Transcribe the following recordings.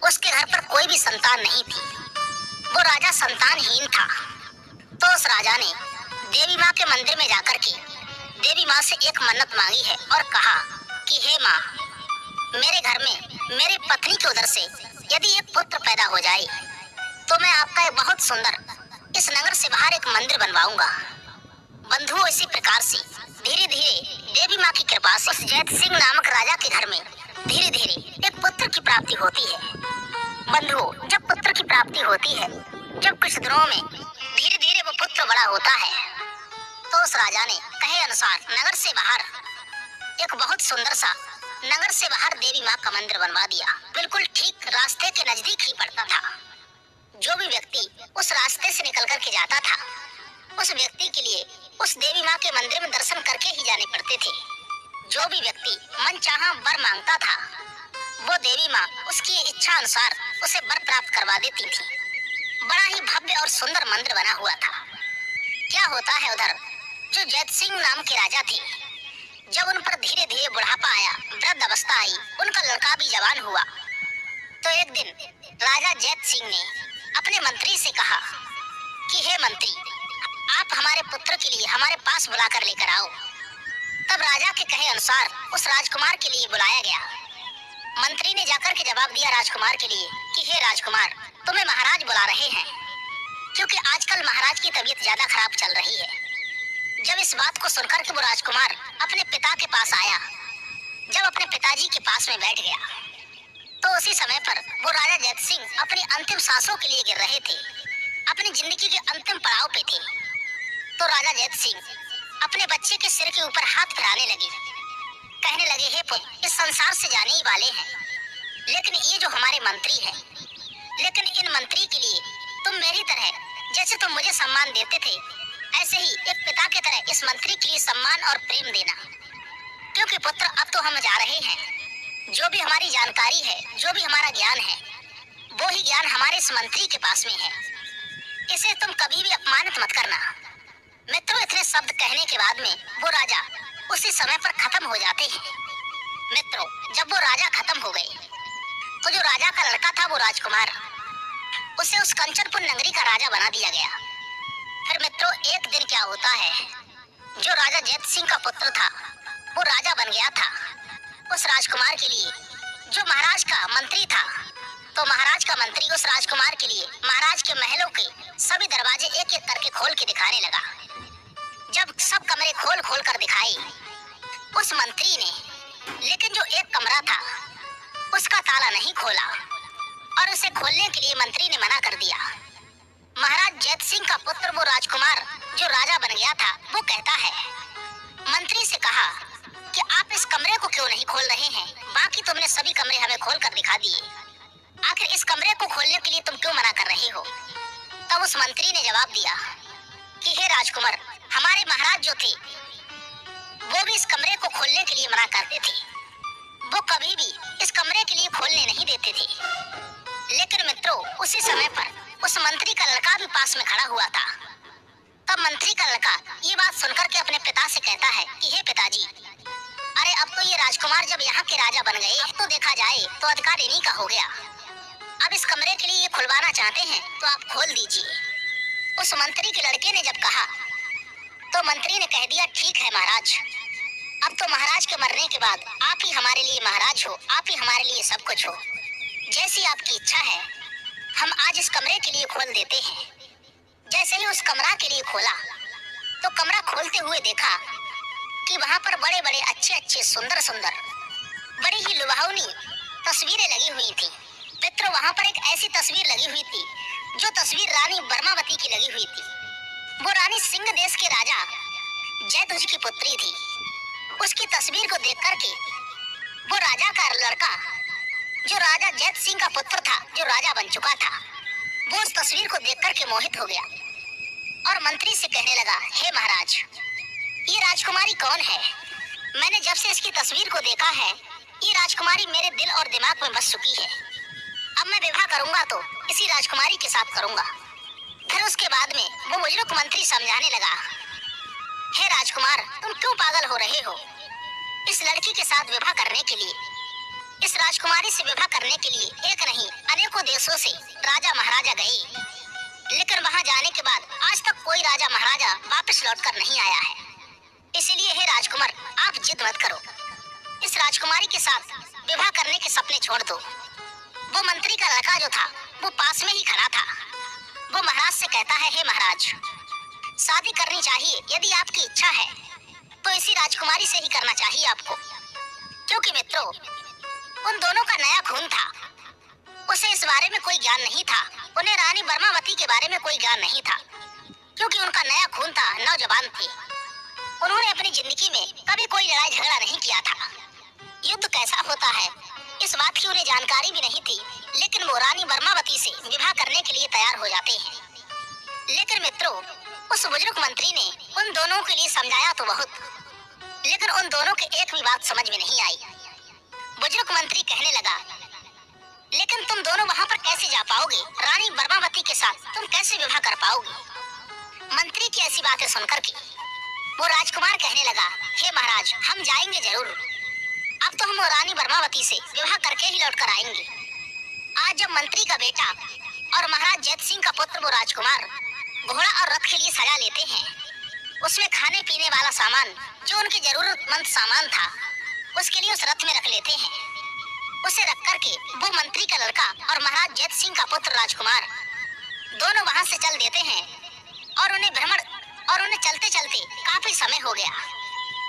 उसके घर पर कोई भी संतान नहीं थी। वो राजा संतानहीन था। तो उस राजा ने देवी माँ के मंदिर में जाकर के देवी माँ से एक मन्नत मांगी है और कहा कि हे माँ, मेरे घर में मेरी पत्नी की उदर से यदि एक पुत्र पैदा हो जाए तो मैं आपका एक बहुत सुंदर इस नगर से बाहर एक मंदिर बनवाऊंगा। बंधुओं, इसी प्रकार से धीरे धीरे देवी माँ की कृपा से उस जैत सिंह नामक राजा के घर में धीरे धीरे एक पुत्र की प्राप्ति होती है। बंधुओं, जब पुत्र की प्राप्ति होती है, जब कुछ दिनों में धीरे धीरे वो पुत्र बड़ा होता है, तो उस राजा ने कहे अनुसार नगर से बाहर एक बहुत सुंदर सा नगर से बाहर देवी माँ का मंदिर बनवा दिया। बिल्कुल ठीक रास्ते के नजदीक ही पड़ता था। जो भी व्यक्ति उस रास्ते से निकल कर के जाता था, उस व्यक्ति के लिए उस देवी माँ के मंदिर में दर्शन करके ही जाने पड़ते थे। जो भी व्यक्ति मनचाहा वर मांगता था, वो देवी माँ उसकी इच्छा अनुसार उसे वर प्राप्त करवा देती थी। बड़ा ही भव्य और सुंदर मंदिर बना हुआ था। क्या होता है उधर, जो जैत सिंह नाम के राजा थे, जब उन पर धीरे धीरे बुढ़ापा आया, वृद्ध अवस्था आई, उनका लड़का भी जवान हुआ, तो एक दिन राजा जैत सिंह ने अपने मंत्री से कहा कि हे मंत्री, आप हमारे पुत्र के लिए हमारे पास बुलाकर लेकर आओ। तब राजा के कहे अनुसार उस राजकुमार के लिए बुलाया गया। मंत्री ने जाकर के जवाब दिया राजकुमार के लिए कि हे राजकुमार, तुम्हें महाराज बुला रहे हैं, क्योंकि आजकल महाराज की तबीयत ज्यादा खराब चल रही है। जब इस बात को सुनकर के वो राजकुमार अपने पिता के पास आया, जब अपने पिताजी के पास में बैठ गया, तो उसी समय पर वो राजा जैत सिंह अपनी अंतिम सांसों के लिए गिर रहे थे, अपनी जिंदगी के अंतिम पड़ाव पे थे। तो राजा जैत सिंह अपने बच्चे के सिर के ऊपर हाथ फिराने लगे, कहने लगे, हे पुत्र, इस संसार से जाने ही वाले हैं, लेकिन ये जो हमारे मंत्री हैं, लेकिन इन मंत्री के लिए तुम मेरी तरह, जैसे तुम मुझे सम्मान देते थे, ऐसे ही एक पिता की तरह इस मंत्री के लिए सम्मान और प्रेम देना। क्योंकि पुत्र, अब तो हम जा रहे हैं, जो भी हमारी जानकारी है, जो भी हमारा ज्ञान है, वो ही ज्ञान हमारे इस मंत्री के पास में है। इसे तुम कभी भी अपमानित मत करना। मित्रों, इतने शब्द कहने के बाद में वो राजा उसी समय पर खत्म हो जाते हैं। मित्रों, जब वो राजा खत्म हो गए, तो जो राजा का लड़का था, वो राजकुमार, उसे उस कंचनपुर नगरी का राजा बना दिया गया। फिर मित्रों, एक दिन क्या होता है, जो राजा जैत सिंह का पुत्र था, वो राजा बन गया था। उस राजकुमार के लिए जो महाराज का मंत्री था, तो महाराज का मंत्री उस राजकुमार के लिए महाराज के महलों के सभी दरवाजे एक एक करके खोल के दिखाने लगा। जब सब कमरे खोल खोल कर दिखाए उस मंत्री ने, लेकिन जो एक कमरा था उसका ताला नहीं खोला और उसे खोलने के लिए मंत्री ने मना कर दिया। महाराज जैत सिंह का पुत्र वो राजकुमार जो राजा बन गया था, वो कहता है, मंत्री से कहा कि आप इस कमरे को क्यों नहीं खोल रहे हैं, बाकी तुमने सभी कमरे हमें खोल कर दिखा दिए, आखिर इस कमरे को खोलने के लिए तुम क्यों मना कर रहे हो। तब उस मंत्री ने जवाब दिया कि हे राजकुमार, हमारे महाराज जो थे वो भी इस कमरे को खोलने के लिए मना करते थे, वो कभी भी इस कमरे के लिए खोलने नहीं देते थे। लेकिन मित्रों, उसी समय पर उस मंत्री का लड़का भी पास में खड़ा हुआ था। तब मंत्री का लड़का ये बात सुनकर के अपने पिता से कहता है कि हे पिताजी, अरे अब तो ये राजकुमार जब यहाँ के राजा बन गए, अब तो देखा जाए तो अधिकार इन्हीं का हो गया। अब इस कमरे के लिए ये खुलवाना चाहते हैं तो आप खोल दीजिए। उस मंत्री के लड़के ने जब कहा, तो मंत्री ने कह दिया, ठीक है महाराज, अब तो महाराज के मरने के बाद आप ही हमारे लिए महाराज हो, आप ही हमारे लिए सब कुछ हो, जैसी आपकी इच्छा है हम आज इस कमरे के लिए खोल देते हैं। जैसे ही उस कमरा के लिए खोला, तो कमरा खोलते हुए देखा कि वहां पर बड़े बड़े अच्छे अच्छे सुंदर सुंदर बड़ी ही लुभावनी तस्वीरें लगी हुई थी। मित्रों, वहां पर एक ऐसी तस्वीर लगी हुई थी जो तस्वीर रानी बर्मावती की लगी हुई थी। वो रानी सिंह देश के राजा जयध्वज की पुत्री थी। उसकी तस्वीर को देख करके वो राजा का लड़का जो राजा जैत सिंह का पुत्र था, जो राजा बन चुका था, वो उस तस्वीर को देख करके मोहित हो गया और मंत्री से कहने लगा, हे महाराज, ये राजकुमारी कौन है? मैंने जब से इसकी तस्वीर को देखा है, ये राजकुमारी मेरे दिल और दिमाग में बस चुकी है। अब मैं विवाह करूंगा तो इसी राजकुमारी के साथ करूंगा। फिर उसके बाद में वो बुजुर्ग मंत्री समझाने लगा, हे राजकुमार, तुम क्यों पागल हो रहे हो? इस लड़की के साथ विवाह करने के लिए, इस राजकुमारी से विवाह करने के लिए एक नहीं देशों से राजा महाराजा गए, लेकिन वहां जाने के बाद आज तक कोई राजा महाराजा वापस लौटकर नहीं आया है। इसलिए हे राजकुमार, आप जिद मत करो। इस राजकुमारी के साथ विवाह करने के सपने छोड़ दो। वो मंत्री का लड़का जो था वो पास में ही खड़ा था। वो महाराज से कहता है, हे महाराज, शादी करनी चाहिए। यदि आपकी इच्छा है तो इसी राजकुमारी से ही करना चाहिए आपको, क्योंकि मित्रों उन दोनों का नया खून था। उसे इस बारे में कोई ज्ञान नहीं था। उन्हें रानी बर्मावती के बारे में कोई ज्ञान नहीं था, क्योंकि उनका नया खून था, नौजवान थे। उन्होंने अपनी जिंदगी में कभी कोई लड़ाई झगड़ा नहीं किया था। युद्ध कैसा होता है इस बात की उन्हें जानकारी भी नहीं थी, लेकिन वो रानी बर्मावती से विवाह करने के लिए तैयार हो जाते हैं। लेकिन मित्रों उस बुजुर्ग मंत्री ने उन दोनों के लिए समझाया तो बहुत, लेकिन उन दोनों के एक भी बात समझ में नहीं आई। बुजुर्ग मंत्री कहने लगा, लेकिन तुम दोनों वहां पर कैसे जा पाओगे? रानी बर्मावती के साथ तुम कैसे विवाह कर पाओगे? मंत्री की ऐसी बातें सुनकर के वो राजकुमार कहने लगा, हे महाराज, हम जाएंगे जरूर। अब तो हम रानी बर्मावती से विवाह करके ही लौट कर आएंगे। आज जब मंत्री का बेटा और महाराज जैत सिंह का पुत्र वो राजकुमार घोड़ा और रथ के लिए सजा लेते हैं, उसमें खाने पीने वाला सामान जो उनकी जरूरतमंद सामान था उसके लिए उस रथ में रख लेते हैं। उसे रख करके वो मंत्री का लड़का और महाराज जैत सिंह का पुत्र राजकुमार दोनों वहां से चल देते हैं और उन्हें चलते चलते काफी समय हो गया,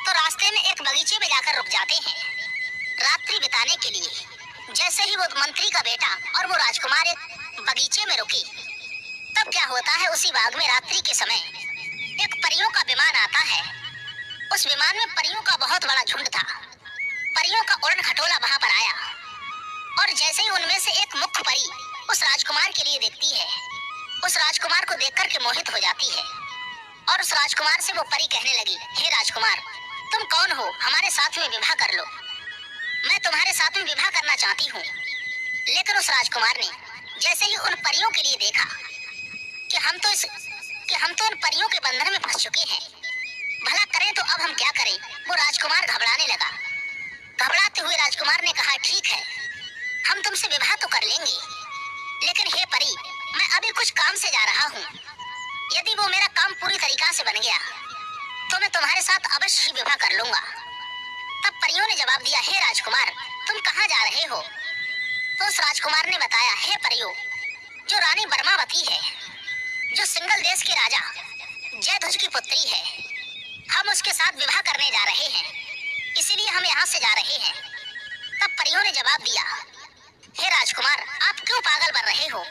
तो रास्ते में एक बगीचे में जाकर रुक जाते हैं रात्रि बिताने के लिए। जैसे ही वो मंत्री का बेटा और वो राजकुमार एक बगीचे में रुके, तब क्या होता है, उसी बाग में रात्रि के समय एक परियों का विमान आता है। उस विमान में परियों का बहुत बड़ा झुंड था। परियों का उड़न खटोला वहां पर आया और जैसे ही उनमें से एक मुख्य परी उस राजकुमार के लिए देखती है, उस राजकुमार को देखकर के मोहित हो जाती है और उस राजकुमार से वो परी कहने लगी, हे राजकुमार, तुम कौन हो? हमारे साथ में विवाह कर लो। मैं तुम्हारे साथ में विवाह करना चाहती हूँ। लेकिन उस राजकुमार ने जैसे ही उन परियों के लिए देखा कि हम तो उन परियों के बंधन में फंस चुके हैं, भला करें तो अब हम क्या करें? वो राजकुमार घबराने लगा। घबराते हुए राजकुमार ने कहा, ठीक है, हम तुमसे विवाह तो कर लेंगे, लेकिन हे परी, मैं अभी कुछ काम से जा रहा हूँ। यदि वो मेरा काम पूरी तरीका से बन गया तो मैं तुम्हारे साथ अवश्य ही विवाह कर लूंगा। तब परियों ने जवाब दिया, हे राजकुमार, तुम कहाँ जा रहे हो? तो उस राजकुमार ने बताया, हे परियों, जो रानी बर्मावती है, जो सिंगल देश के राजा जयध्वज की पुत्री है, हम उसके साथ विवाह करने जा रहे हैं, इसीलिए हम यहाँ से जा रहे हैं। तब परियों ने जवाब दिया, हे राजकुमार, आप क्यों पागल बन रहे हो?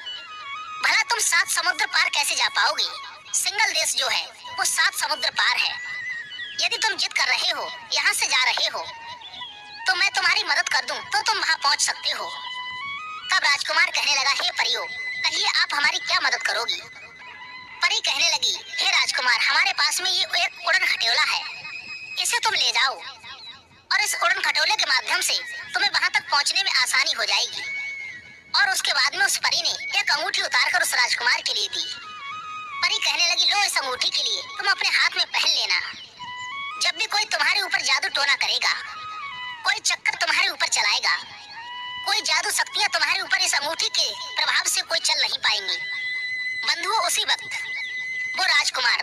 भला तुम 7 समुद्र पार कैसे जा पाओगे? सिंगल देश जो है वो 7 समुद्र पार है। यदि तुम जिद कर रहे हो, यहाँ से जा रहे हो, तो मैं तुम्हारी मदद कर दूं तो तुम वहाँ पहुँच सकते हो। तब राजकुमार कहने लगा, हे परियों, कहिए आप हमारी क्या मदद करोगी? परी कहने लगी, हे राजकुमार, हमारे पास में ये एक उड़न खटोला है, इसे तुम ले जाओ और इस उड़न खटोले के माध्यम से तुम्हें वहाँ तक पहुँचने में आसानी हो जाएगी। और उसके बाद में उस परी ने एक अंगूठी उतारकर उस राजकुमार के लिए दी। परी कहने लगी, लो, इस अंगूठी के लिए तुम अपने हाथ में पहन लेना। जब भी कोई तुम्हारे ऊपर जादू टोना करेगा, कोई चक्कर तुम्हारे ऊपर चलाएगा, कोई जादू शक्तियां तुम्हारे ऊपर इस अंगूठी के प्रभाव से कोई चल नहीं पाएंगी। बंधुओं, उसी वक्त वो राजकुमार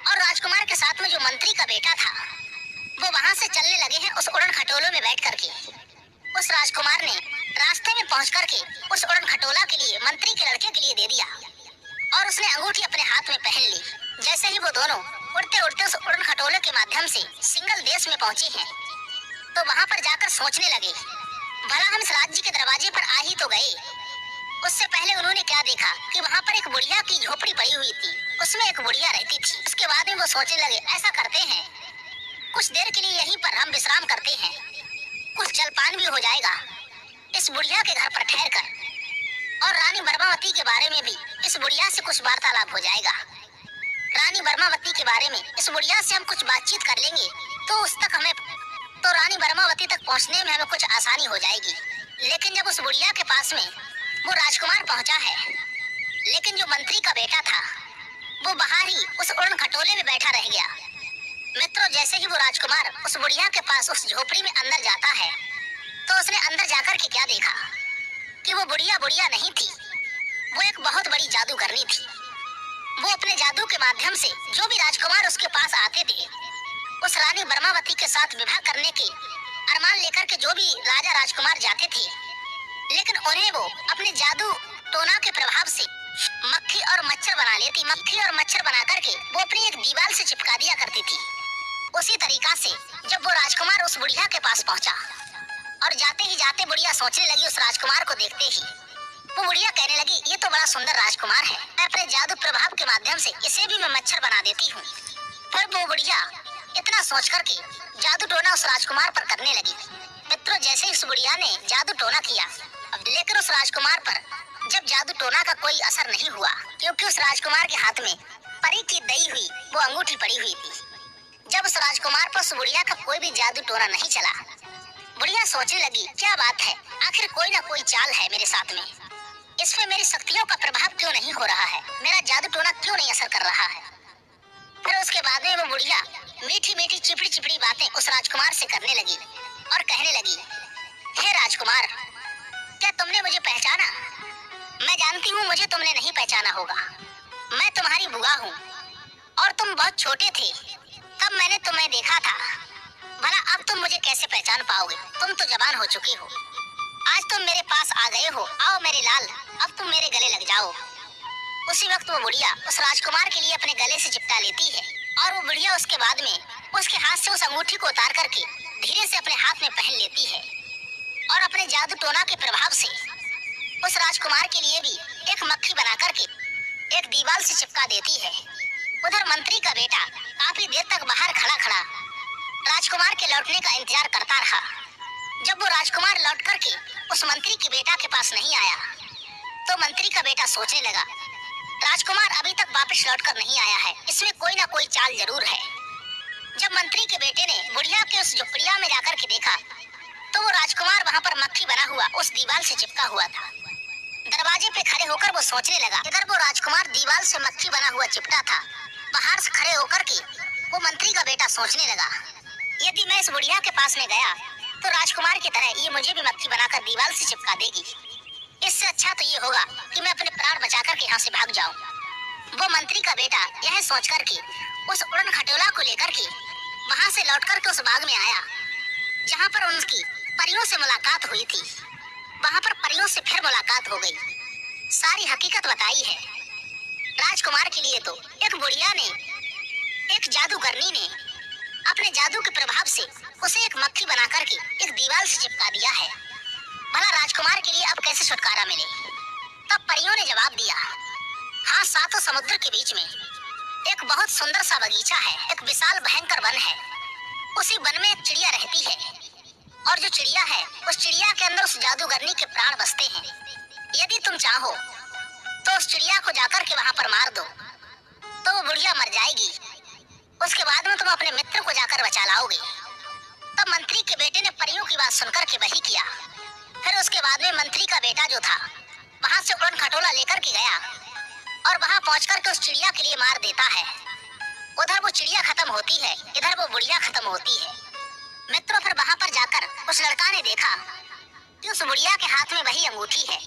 और राजकुमार के साथ में जो मंत्री का बेटा था वो वहां से चलने लगे हैं उस उड़न खटोलों में बैठ करके। उस राजकुमार ने रास्ते में पहुंच करके उस उड़न खटोला के लिए मंत्री के लड़के के लिए दे दिया और उसने अंगूठी अपने हाथ में पहन ली। जैसे ही वो दोनों उड़ते उड़ते उस उड़न खटोले के माध्यम से सिंगल देश में पहुंचे हैं, तो वहां पर जाकर सोचने लगे, भला हम इस राज्य के दरवाजे पर आ ही तो गए। उससे पहले उन्होंने क्या देखा कि वहां पर एक बुढ़िया की झोपड़ी पड़ी हुई थी, उसमें एक बुढ़िया रहती थी। उसके बाद में वो सोचने लगे, ऐसा करते हैं, कुछ देर के लिए यहीं पर हम विश्राम करते हैं, कुछ जलपान भी हो जाएगा इस बुढ़िया के घर पर ठहर कर, और रानी बर्मावती के बारे में भी इस बुढ़िया से कुछ वार्तालाप हो जाएगा। रानी बर्मावती के बारे में इस बुढ़िया से हम कुछ बातचीत कर लेंगे तो रानी बर्मावती तक पहुंचने में हमें कुछ आसानी हो जाएगी। लेकिन जब उस बुढ़िया के पास में वो राजकुमार पहुंचा है, लेकिन जो मंत्री का बेटा था वो बाहर ही उस उड़न खटोले में बैठा रह गया। मित्रों, जैसे ही वो राजकुमार उस बुढ़िया के पास उस झोपड़ी में अंदर जाता है, तो उसने अंदर जाकर के क्या देखा कि वो बुढ़िया नहीं थी, जादूगरनी थी। वो अपने जादू के माध्यम से जो भी राजकुमार उसके पास आते थे, उस रानी बर्मावती के साथ विवाह करने के अरमान लेकर के जो भी राजा राजकुमार जाते थे, लेकिन उन्हें वो अपने जादू टोना के प्रभाव से मक्खी और मच्छर बना लेती। मक्खी और मच्छर बना करके वो अपनी एक दीवार से चिपका दिया करती थी। उसी तरीका से जब वो राजकुमार उस बुढ़िया के पास पहुंचा और जाते ही जाते बुढ़िया सोचने लगी, उस राजकुमार को देखते ही वो बुढ़िया कहने लगी, ये तो बड़ा सुंदर राजकुमार है, मैं अपने जादू प्रभाव के माध्यम से इसे भी मैं मच्छर बना देती हूँ। फिर वो बुढ़िया इतना सोच करके जादू टोना उस राजकुमार पर करने लगी। मित्रों, जैसे ही उस बुढ़िया ने जादू टोना किया, लेकिन उस राजकुमार पर जब जादू टोना का कोई असर नहीं हुआ, क्योंकि उस राजकुमार के हाथ में परी की दई हुई वो अंगूठी पड़ी हुई थी। जब उस राजकुमार पर उस बुढ़िया का कोई भी जादू टोना नहीं चला, बुढ़िया सोचने लगी, क्या बात है, आखिर कोई ना कोई चाल है मेरे साथ में, इस पे मेरी शक्तियों का प्रभाव क्यों नहीं हो रहा है, मेरा जादू टोना क्यों नहीं असर कर रहा है। फिर उसके बाद में वो बुढ़िया मीठी मीठी चिपड़ी चिपड़ी बातें उस राजकुमार से करने लगी और कहने लगी, हे राजकुमार, क्या तुमने मुझे पहचाना? मैं जानती हूँ मुझे तुमने नहीं पहचाना होगा। मैं तुम्हारी बुआ हूँ और तुम बहुत छोटे थे तब मैंने तुम्हें देखा था। भला अब तुम मुझे कैसे पहचान पाओगे? तुम तो जवान हो चुके हो। आज तुम मेरे पास आ गए हो, आओ मेरे लाल, अब तुम मेरे गले लग जाओ। उसी वक्त वो बुढ़िया उस राजकुमार के लिए अपने गले से चिपटा लेती है और वो बुढ़िया उसके बाद में उसके हाथ से उस अंगूठी को उतार करके धीरे से अपने हाथ में पहन लेती है और अपने जादू टोना के प्रभाव से उस राजकुमार के लिए भी एक मक्खी बना करके एक दीवार से चिपका देती है। उधर मंत्री का बेटा काफी देर तक बाहर खड़ा खड़ा राजकुमार के लौटने का इंतजार करता रहा। जब वो राजकुमार लौट करके उस मंत्री के बेटा के पास नहीं आया, तो मंत्री का बेटा सोचने लगा, राजकुमार अभी तक वापस लौटकर नहीं आया है, इसमें कोई ना कोई चाल जरूर है। जब मंत्री के बेटे ने बुढ़िया के उस झोपड़िया में जाकर के देखा, तो वो राजकुमार वहाँ पर मक्खी बना हुआ उस दीवार से चिपका हुआ था। दरवाजे पे खड़े होकर वो सोचने लगा, इधर वो राजकुमार दीवार से मक्खी बना हुआ चिपटा था, बाहर से खड़े होकर के वो मंत्री का बेटा सोचने लगा, यदि मैं इस बुढ़िया के पास में गया तो राजकुमार की तरह ये मुझे भी मक्खी बनाकर दीवार से चिपका देगी। इससे अच्छा तो ये होगा कि मैं अपने प्राण बचा करके यहाँ से भाग जाऊं। वो मंत्री का बेटा यह सोच करके उस उड़न खटोला को लेकर के वहाँ से लौट करके उस बाग में आया जहाँ पर उनकी परियों से मुलाकात हुई थी। वहाँ पर परियों से फिर मुलाकात हो गई, सारी हकीकत बताई है। राजकुमार के लिए तो एक बुढ़िया ने, एक जादूगरनी ने अपने जादू के प्रभाव से उसे एक मक्खी बना करके एक दीवार से चिपका दिया है। भला राजकुमार के लिए अब कैसे छुटकारा मिले? तब परियों ने जवाब दिया, हाँ, सातों समुद्र के बीच में एक बहुत सुंदर सा बगीचा है, एक विशाल भयंकर वन है। उसी वन में एक चिड़िया रहती है और जो चिड़िया है उस चिड़िया के अंदर उस जादूगरनी के प्राण बसते हैं। यदि तुम चाहो तो उस चिड़िया को जाकर के वहाँ पर मार दो तो वो बुढ़िया मर जाएगी। उसके बाद में तुम अपने मित्र को जाकर बचा लाओगे। तब मंत्री के बेटे ने परियों की बात सुनकर के वही किया। फिर उसके बाद में मंत्री का बेटा जो था वहाँ से उड़न खटोला लेकर के गया और वहाँ पहुँच करके उस चिड़िया के लिए मार देता है। उधर वो चिड़िया खत्म होती है, इधर वो बुढ़िया खत्म होती है। मित्रों, फिर वहाँ पर जाकर उस लड़का ने देखा कि उस बुढ़िया के हाथ में वही अंगूठी है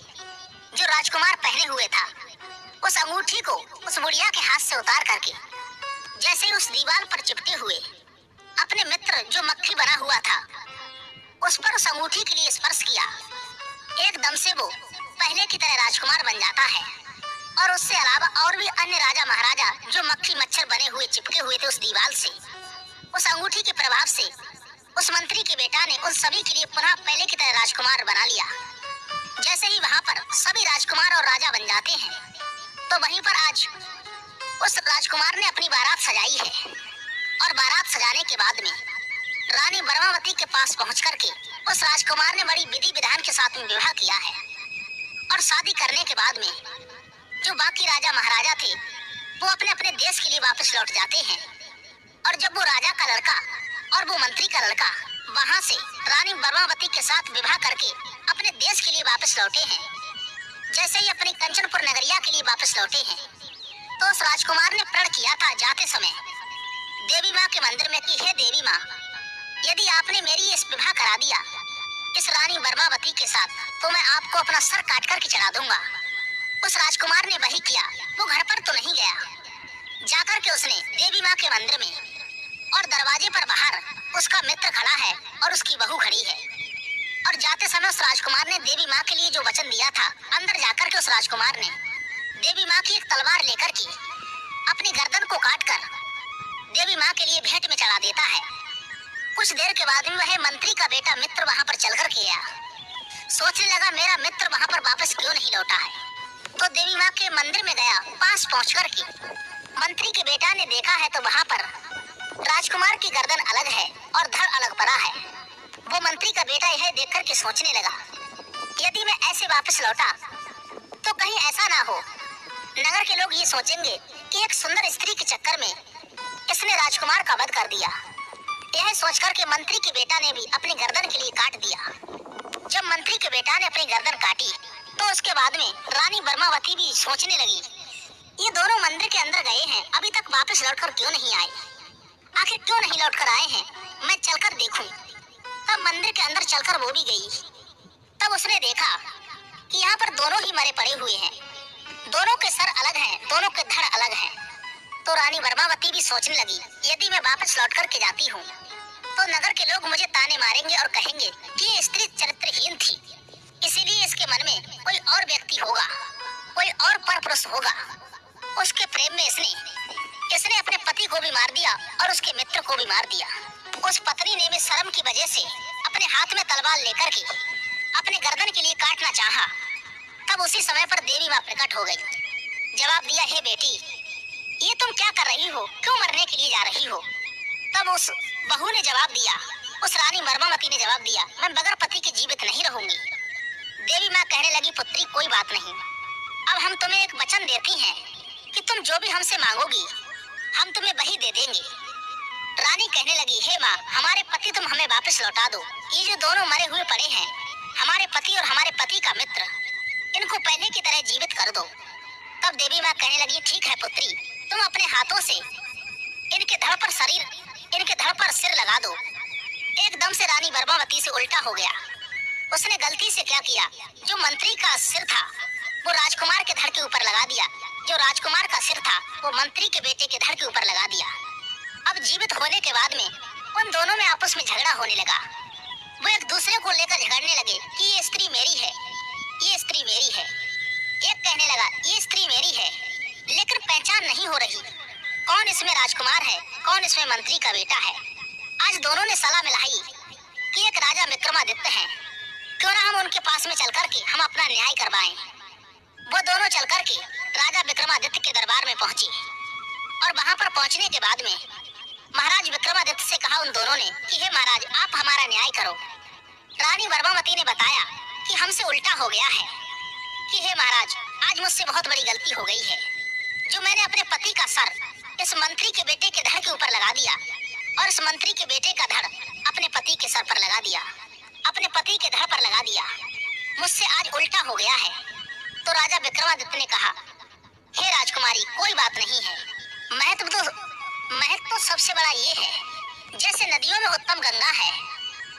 जो राजकुमार पहने हुए था। उस अंगूठी को उस बुढ़िया के हाथ से उतार करके जैसे ही उस दीवार पर चिपटे हुए अपने मित्र जो मक्खी बना हुआ था उस पर उस अंगूठी के लिए स्पर्श किया, एकदम से वो पहले की तरह राजकुमार बन जाता है। और उससे अलावा और भी अन्य राजा महाराजा जो मक्खी मच्छर बने हुए चिपके हुए थे उस दीवार से, उस अंगूठी के प्रभाव से उस मंत्री के बेटा ने उन सभी के लिए पुनः पहले की तरह राजकुमार बना लिया। जैसे ही वहाँ पर सभी राजकुमार और राजा बन जाते हैं, तो वहीं पर आज उस राजकुमार ने अपनी बारात सजाई है और बारात सजाने के बाद में रानी बर्मावती के पास पहुंच करके उस राजकुमार ने बड़ी विधि विधान के साथ में विवाह किया है। और शादी करने के बाद में जो बाकी राजा महाराजा थे वो अपने अपने देश के लिए वापस लौट जाते हैं। और जब वो राजा का लड़का और वो मंत्री का लड़का वहाँ से रानी बर्मावती के साथ विवाह करके अपने देश के लिए वापस लौटे हैं, जैसे ही अपनी कंचनपुर नगरिया के लिए वापस लौटे हैं, तो उस राजकुमार ने प्रण किया था जाते समय देवी माँ के मंदिर में कि हे देवी माँ, यदि आपने मेरी इस विवाह करा दिया इस रानी बर्मावती के साथ तो मैं आपको अपना सर काट करके चढ़ा दूंगा। उस राजकुमार ने वही किया। वो घर पर तो नहीं गया, जाकर के उसने देवी माँ के मंदिर में, और दरवाजे पर बाहर उसका मित्र खड़ा है और उसकी बहू खड़ी है। और जाते समय उस राजकुमार ने देवी माँ के लिए जो वचन दिया था, अंदर जाकर के उस राजकुमार ने देवी माँ की एक तलवार लेकर के अपनी गर्दन को काटकर देवी माँ के लिए भेंट में चढ़ा देता है। कुछ देर के बाद में वह मंत्री का बेटा मित्र वहाँ पर चल कर के आया। सोचने लगा मेरा मित्र वहाँ पर वापस क्यों नहीं लौटा है, तो देवी माँ के मंदिर में गया। पास पहुँच कर के मंत्री के बेटा ने देखा है तो वहाँ पर राजकुमार की गर्दन अलग है और धड़ अलग पड़ा है। वो मंत्री का बेटा यह देख कर के सोचने लगा, यदि मैं ऐसे वापस लौटा तो कहीं ऐसा ना हो नगर के लोग ये सोचेंगे कि एक सुंदर स्त्री के चक्कर में इसने राजकुमार का वध कर दिया। यह सोचकर के मंत्री के बेटा ने भी अपनी गर्दन के लिए काट दिया। जब मंत्री के बेटा ने अपनी गर्दन काटी तो उसके बाद में रानी वर्मावती भी सोचने लगी, ये दोनों मंदिर के अंदर गए हैं, अभी तक वापस लौटकर क्यों नहीं आए, आखिर क्यों नहीं लौटकर आए हैं, मैं चलकर देखूं। तब मंदिर के अंदर चलकर वो भी गई। तब उसने देखा कि यहाँ पर दोनों ही मरे पड़े हुए हैं, दोनों के सर अलग हैं, दोनों के धड़ अलग हैं। तो रानी वर्मावती भी सोचने लगी, यदि मैं वापस लौट कर के जाती हूँ तो नगर के लोग मुझे ताने मारेंगे और कहेंगे कि ये स्त्री चरित्रहीन थी, इसीलिए इसके मन में कोई और व्यक्ति होगा, कोई और परपुरुष होगा। उसके प्रेम में इसने अपने पति को भी मार दिया और उसके मित्र को भी मार दिया। उस पत्नी ने भी शर्म की वजह से अपने हाथ में तलवार लेकर के अपने गर्दन के लिए काटना चाहा। तब उसी समय पर देवी माँ प्रकट हो गई। जवाब दिया, हे बेटी, ये तुम क्या कर रही हो, क्यों मरने के लिए जा रही हो। तब उस बहू ने जवाब दिया, उस रानी वर्मावती ने जवाब दिया, मैं बगैर पति के जीवित नहीं रहूंगी। देवी माँ कहने लगी, पुत्री कोई बात नहीं, अब हम तुम्हें एक वचन देती हैं कि तुम जो भी हमसे मांगोगी हम तुम्हें वही दे देंगे। रानी कहने लगी, हे माँ, हमारे पति तुम हमें वापस लौटा दो। ये जो दोनों मरे हुए पड़े हैं, हमारे पति और हमारे पति का मित्र, इनको पहले की तरह जीवित कर दो। तब देवी माँ कहने लगी, ठीक है पुत्री, तुम अपने हाथों से इनके धड़ पर सिर लगा दो। एकदम से रानी वर्मावती से उल्टा हो गया। उसने गलती से क्या किया, जो मंत्री का सिर था वो राजकुमार के धड़ के ऊपर लगा दिया, जो राजकुमार का सिर था वो मंत्री के बेटे के धड़ के ऊपर लगा दिया। अब जीवित होने के बाद में उन दोनों में आपस में झगड़ा होने लगा। वो एक दूसरे को लेकर झगड़ने लगे कि ये स्त्री मेरी है, ये स्त्री मेरी है। एक कहने लगा, ये स्त्री मेरी है, लेकिन पहचान नहीं हो रही कौन इसमें राजकुमार है, कौन इसमें मंत्री का बेटा है। आज दोनों ने सलाह मिलाई कि एक राजा विक्रमादित्य हैं, क्यों ना हम उनके पास में चल करके हम अपना न्याय करवाएं। वो दोनों चल करके राजा विक्रमादित्य के दरबार में पहुंचे और वहां पर पहुंचने के बाद में महाराज विक्रमादित्य से कहा उन दोनों ने कि हे महाराज, आप हमारा न्याय करो। रानी वर्मावती ने बताया कि हमसे उल्टा हो गया है कि हे महाराज, आज मुझसे बहुत बड़ी गलती हो गई है, जो मैंने अपने पति का सर इस मंत्री के बेटे के धड़ के ऊपर लगा दिया और इस मंत्री के बेटे का धड़ अपने पति के सर पर लगा दिया, अपने पति के धड़ पर लगा दिया। मुझसे आज उल्टा हो गया है। तो राजा विक्रमादित्य ने कहा, हे राजकुमारी, कोई बात नहीं है, महत्व तो सबसे बड़ा ये है, जैसे नदियों में उत्तम गंगा है,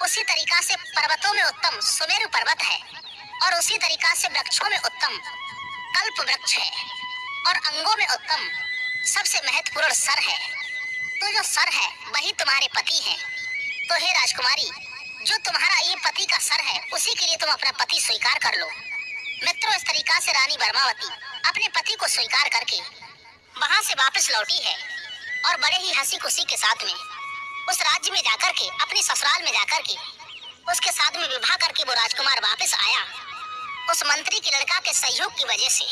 उसी तरीका से पर्वतों में उत्तम सुमेरु पर्वत है, और उसी तरीका से वृक्षों में उत्तम कल्प वृक्ष है, और अंगों में उत्तम सबसे महत्वपूर्ण सर है। तो जो सर है वही तुम्हारे पति हैं। तो हे राजकुमारी, जो तुम्हारा ये पति का सर है, उसी के लिए तुम अपना पति स्वीकार कर लो। मित्रों, इस तरीका से रानी वर्मावती अपने पति को स्वीकार करके वहां से वापस लौटी है और बड़े ही हंसी खुशी के साथ में उस राज्य में जाकर के, अपनी ससुराल में जाकर के उसके साथ में विवाह करके वो राजकुमार वापस आया उस मंत्री के लड़का के सहयोग की वजह से।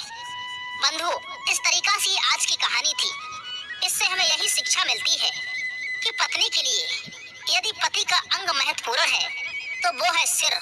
बंधु, इस तरीका से आज की कहानी थी। इससे हमें यही शिक्षा मिलती है कि पत्नी के लिए यदि पति का अंग महत्वपूर्ण है तो वो है सिर,